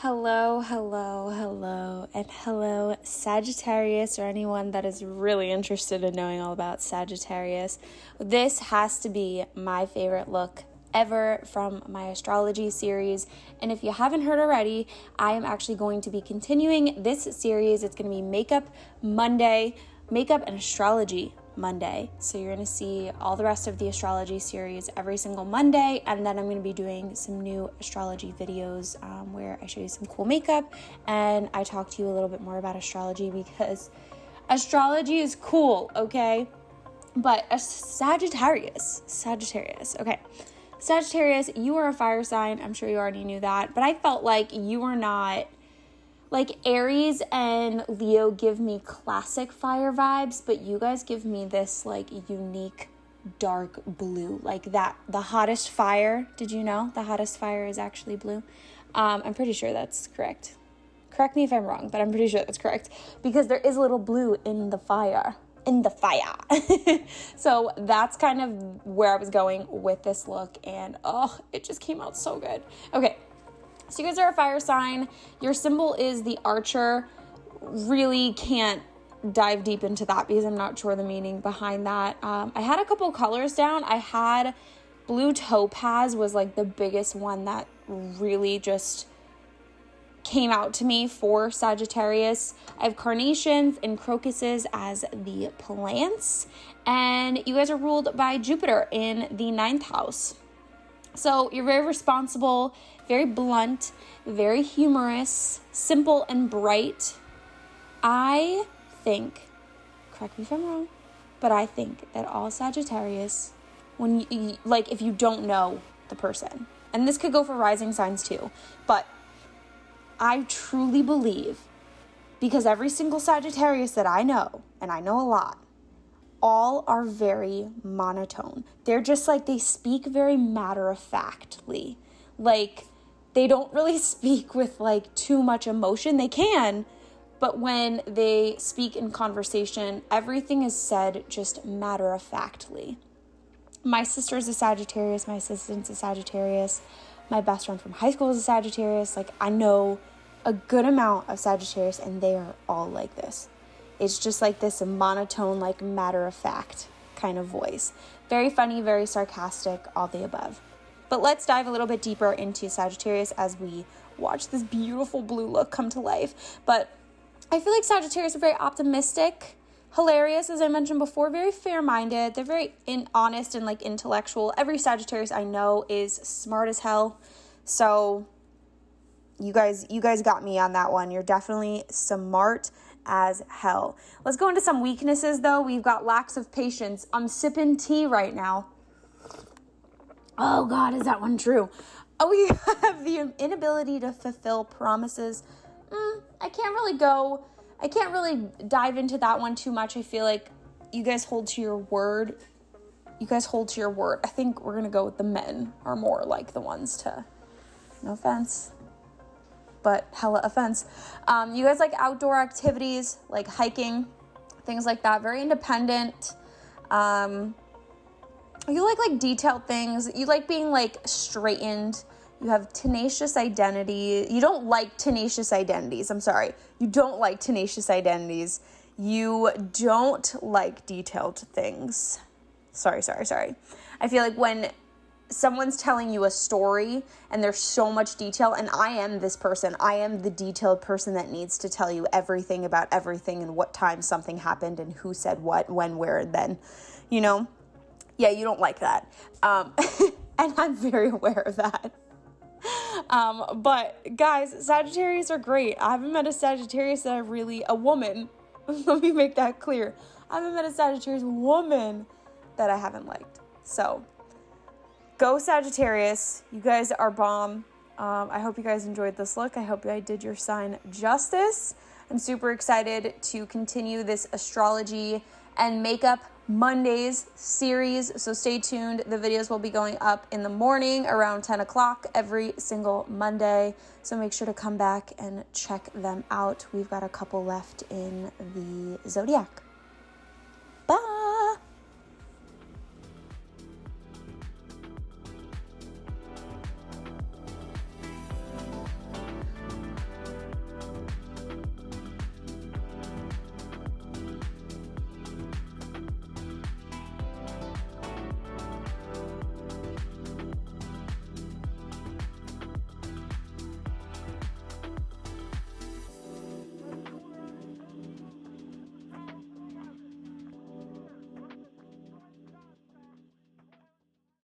Hello, hello, hello, and hello, Sagittarius, or anyone that is really interested in knowing all about Sagittarius. This has to be my favorite look ever from my astrology series, and if you haven't heard already, I am actually going to be continuing this series. It's going to be Makeup Monday, Makeup and Astrology Monday. So you're going to see all the rest of the astrology series every single Monday, and then I'm going to be doing some new astrology videos where I show you some cool makeup and I talk to you a little bit more about astrology, because astrology is cool, okay? But a Sagittarius, okay. Sagittarius, you are a fire sign. I'm sure you already knew that, but I felt like you were not. Like, Aries and Leo give me classic fire vibes, but you guys give me this, like, unique dark blue. Like that, the hottest fire, did you know? The hottest fire is actually blue. I'm pretty sure that's correct. Correct me if I'm wrong, but I'm pretty sure that's correct. Because there is a little blue in the fire. So that's kind of where I was going with this look, and oh, it just came out so good. Okay. So you guys are a fire sign. Your symbol is the archer. Really can't dive deep into that because I'm not sure the meaning behind that. I had a couple colors down. I had blue topaz was like the biggest one that really just came out to me for Sagittarius. I have carnations and crocuses as the plants. And you guys are ruled by Jupiter in the 9th house. So you're very responsible, very blunt, very humorous, simple and bright. I think, correct me if I'm wrong, but I think that all Sagittarius, when you, like, if you don't know the person, and this could go for rising signs too, but I truly believe, because every single Sagittarius that I know, and I know a lot, all are very monotone. They're just like, they speak very matter-of-factly. Like, they don't really speak with like too much emotion. They can, but when they speak in conversation, everything is said just matter-of-factly. My sister's a Sagittarius. My assistant's a Sagittarius. My best friend from high school is a Sagittarius. Like, I know a good amount of Sagittarius, and they are all like this. It's just like this monotone, like matter-of-fact kind of voice. Very funny, very sarcastic, all the above. But let's dive a little bit deeper into Sagittarius as we watch this beautiful blue look come to life. But I feel like Sagittarius are very optimistic, hilarious, as I mentioned before, very fair-minded. They're very honest and like intellectual. Every Sagittarius I know is smart as hell. So you guys got me on that one. You're definitely smart as hell. Let's go into some weaknesses though. We've got lacks of patience. I'm sipping tea right now. Oh God, is that one true? Oh, we have the inability to fulfill promises. I can't really dive into that one too much. I feel like you guys hold to your word. I think we're gonna go with the men are more like the ones to, no offense, but hella offense. You guys like outdoor activities, like hiking, things like that. Very independent. You like detailed things. You like being like straightened. You have tenacious identity. You don't like tenacious identities. I'm sorry. You don't like tenacious identities. You don't like detailed things. Sorry. I feel like when someone's telling you a story and there's so much detail, and I am this person. I am the detailed person that needs to tell you everything about everything and what time something happened and who said what, when, where, and then, you know? Yeah, you don't like that. And I'm very aware of that. But guys, Sagittarius are great. I haven't met a Sagittarius that a woman, let me make that clear. I haven't met a Sagittarius woman that I haven't liked. So, go Sagittarius. You guys are bomb. I hope you guys enjoyed this look. I hope I did your sign justice. I'm super excited to continue this astrology and makeup Mondays series. So stay tuned. The videos will be going up in the morning around 10 o'clock every single Monday. So make sure to come back and check them out. We've got a couple left in the Zodiac.